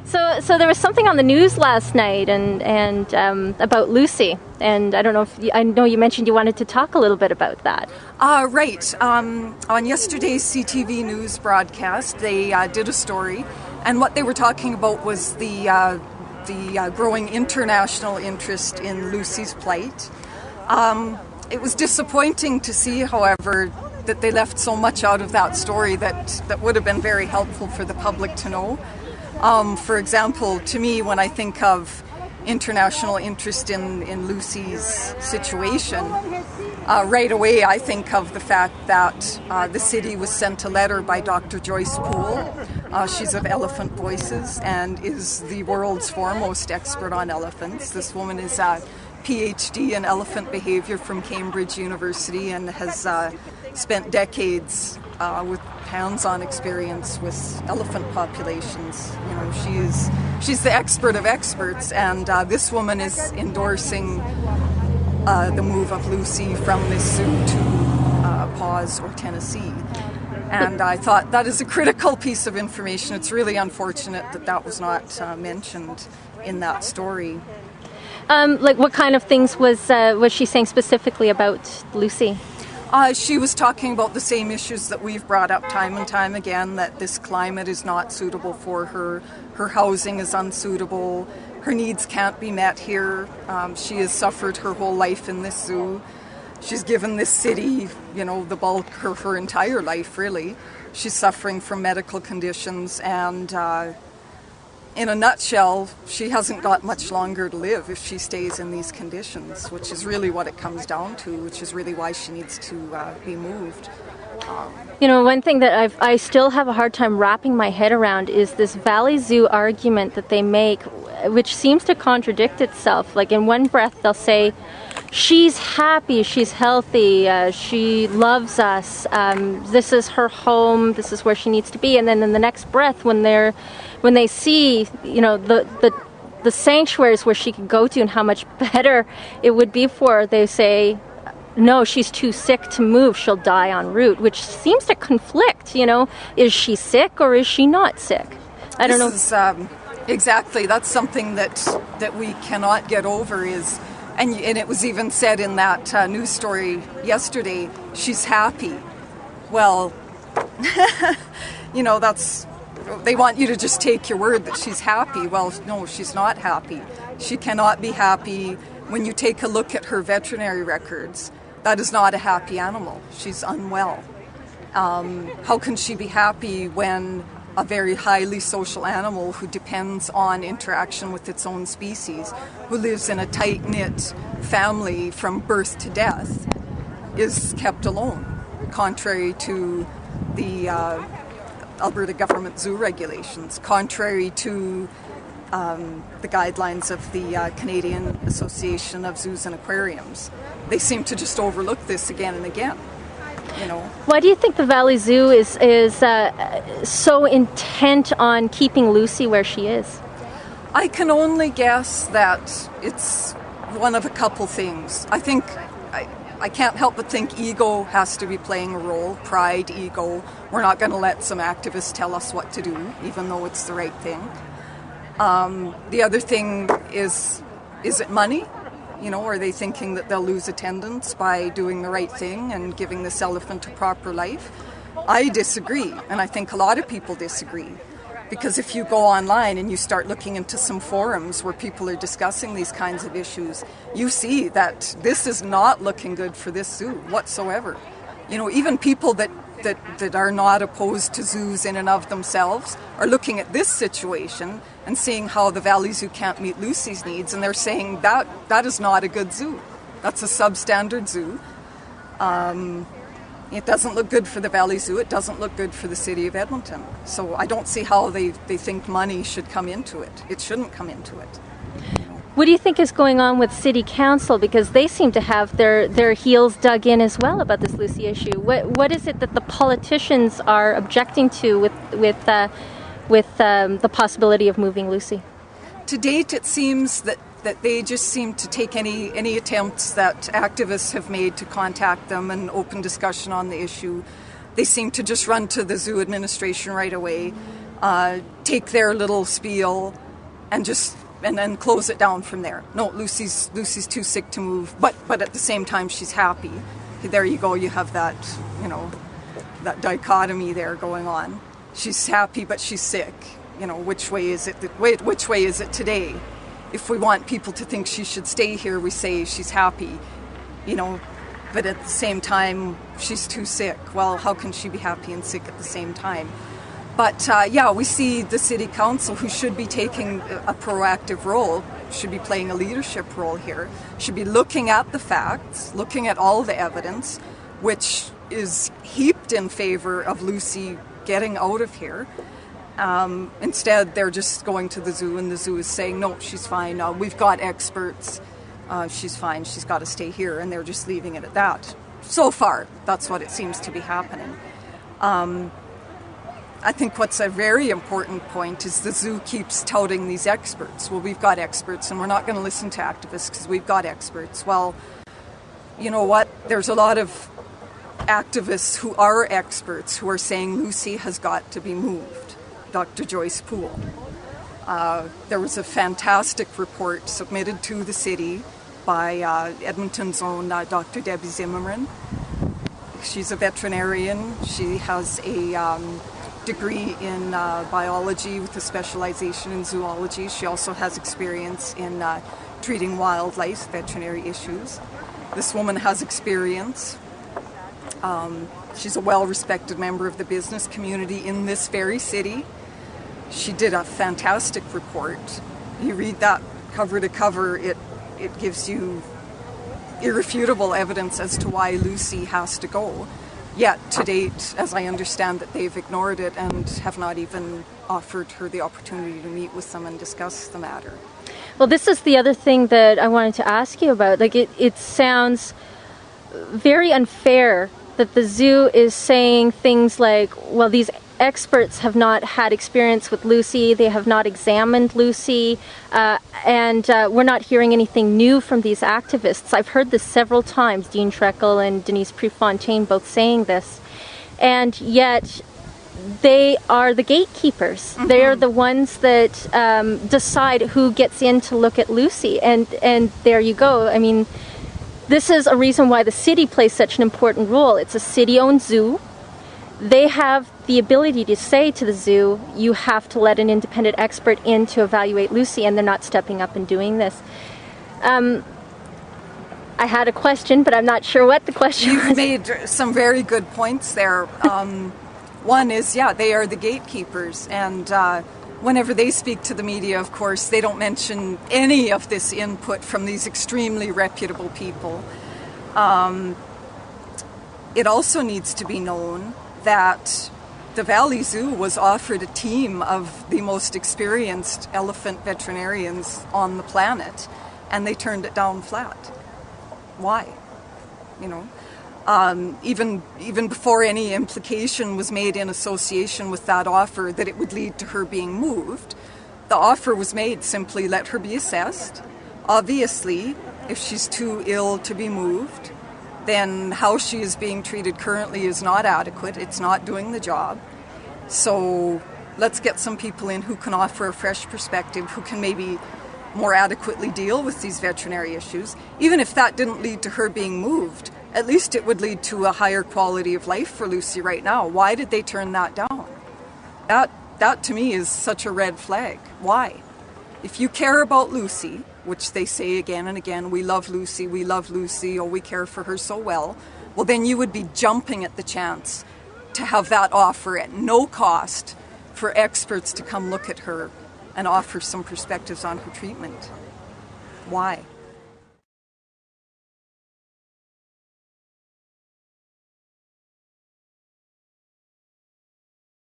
So there was something on the news last night and about Lucy, and I don't know if I know you mentioned you wanted to talk a little bit about that. Right. On yesterday's CTV News broadcast, they did a story, and what they were talking about was the growing international interest in Lucy's plight. It was disappointing to see, however, that they left so much out of that story that would have been very helpful for the public to know. For example, to me, when I think of international interest in Lucy's situation, right away I think of the fact that the city was sent a letter by Dr. Joyce Poole. She's of Elephant Voices and is the world's foremost expert on elephants. This woman is a PhD in elephant behavior from Cambridge University and has spent decades with hands-on experience with elephant populations. You know, she's the expert of experts, and this woman is endorsing the move of Lucy from this zoo to Paws or Tennessee. And I thought that is a critical piece of information. It's really unfortunate that was not mentioned in that story. Like what kind of things was she saying specifically about Lucy? She was talking about the same issues that we've brought up time and time again, that this climate is not suitable for her, her housing is unsuitable, her needs can't be met here. She has suffered her whole life in this zoo. She's given this city, you know, the bulk of her entire life, really. She's suffering from medical conditions, and in a nutshell, she hasn't got much longer to live if she stays in these conditions, which is really what it comes down to, which is really why she needs to be moved. You know, one thing that I still have a hard time wrapping my head around is this Valley Zoo argument that they make, which seems to contradict itself. Like in one breath they'll say, she's happy, she's healthy, she loves us, this is her home, this is where she needs to be. And then in the next breath, when they see, you know, the sanctuaries where she could go to and how much better it would be for her, they say, no, she's too sick to move, she'll die en route, which seems to conflict, you know. Is she sick or is she not sick? I don't know. Exactly, that's something that we cannot get over is, and it was even said in that news story yesterday, she's happy. Well, you know, they want you to just take your word that she's happy. Well, no, she's not happy. She cannot be happy. When you take a look at her veterinary records, that is not a happy animal. She's unwell. How can she be happy when a very highly social animal who depends on interaction with its own species, who lives in a tight-knit family from birth to death, is kept alone, contrary to the Alberta government zoo regulations, contrary to the guidelines of the Canadian Association of Zoos and Aquariums. They seem to just overlook this again and again. You know. Why do you think the Valley Zoo is so intent on keeping Lucy where she is? I can only guess that it's one of a couple things. I think I can't help but think ego has to be playing a role. Pride, ego. We're not going to let some activists tell us what to do, even though it's the right thing. The other thing is it money? You know, are they thinking that they'll lose attendance by doing the right thing and giving this elephant a proper life? I disagree, and I think a lot of people disagree. Because if you go online and you start looking into some forums where people are discussing these kinds of issues, you see that this is not looking good for this zoo whatsoever. You know, even people that are not opposed to zoos in and of themselves are looking at this situation and seeing how the Valley Zoo can't meet Lucy's needs, and they're saying that is not a good zoo. That's a substandard zoo. It doesn't look good for the Valley Zoo. It doesn't look good for the city of Edmonton. So I don't see how they think money should come into it. It shouldn't come into it. What do you think is going on with City Council? Because they seem to have their heels dug in as well about this Lucy issue. What is it that the politicians are objecting to with the possibility of moving Lucy? To date, it seems that they just seem to take any attempts that activists have made to contact them and open discussion on the issue. They seem to just run to the zoo administration right away. take their little spiel and then close it down from there. No, Lucy's too sick to move, but at the same time she's happy. There you go. You have that, that dichotomy there going on. She's happy, but she's sick. Which way is it? Which way is it today? If we want people to think she should stay here, we say she's happy, but at the same time, she's too sick. Well, how can she be happy and sick at the same time? But we see the city council, who should be taking a proactive role, should be playing a leadership role here, should be looking at the facts, looking at all the evidence, which is heaped in favor of Lucy getting out of here. Instead, they're just going to the zoo, and the zoo is saying, no, she's fine. We've got experts. She's fine. She's got to stay here. And they're just leaving it at that. So far, that's what it seems to be happening. I think what's a very important point is the zoo keeps touting these experts. Well, we've got experts, and we're not going to listen to activists because we've got experts. Well, you know what? There's a lot of activists who are experts who are saying Lucy has got to be moved. Dr. Joyce Poole. There was a fantastic report submitted to the city by Edmonton's own Dr. Debbie Zimmerman. She's a veterinarian. She has a degree in biology with a specialization in zoology. She also has experience in treating wildlife, veterinary issues. This woman has experience. She's a well-respected member of the business community in this very city. She did a fantastic report. You read that cover to cover, it gives you irrefutable evidence as to why Lucy has to go. Yet, to date, as I understand that they've ignored it and have not even offered her the opportunity to meet with them and discuss the matter. Well, this is the other thing that I wanted to ask you about. It sounds very unfair that the zoo is saying things like, well, these experts have not had experience with Lucy, they have not examined Lucy, and we're not hearing anything new from these activists. I've heard this several times, Dean Treckel and Denise Prefontaine both saying this, and yet they are the gatekeepers. Mm-hmm. They are the ones that decide who gets in to look at Lucy, and there you go. I mean, this is a reason why the city plays such an important role. It's a city-owned zoo. They have the ability to say to the zoo, you have to let an independent expert in to evaluate Lucy, and they're not stepping up and doing this. I had a question, but I'm not sure what the question was. You've made some very good points there. One is, they are the gatekeepers, and whenever they speak to the media, of course, they don't mention any of this input from these extremely reputable people. It also needs to be known that the Valley Zoo was offered a team of the most experienced elephant veterinarians on the planet, and they turned it down flat. Why? Even before any implication was made in association with that offer that it would lead to her being moved, the offer was made simply let her be assessed. Obviously, if she's too ill to be moved, then how she is being treated currently is not adequate. It's not doing the job. So let's get some people in who can offer a fresh perspective, who can maybe more adequately deal with these veterinary issues. Even if that didn't lead to her being moved, at least it would lead to a higher quality of life for Lucy right now. Why did they turn that down? That to me is such a red flag. Why? If you care about Lucy, which they say again and again, we love Lucy, oh, we care for her so well, well, then you would be jumping at the chance to have that offer at no cost for experts to come look at her and offer some perspectives on her treatment. Why?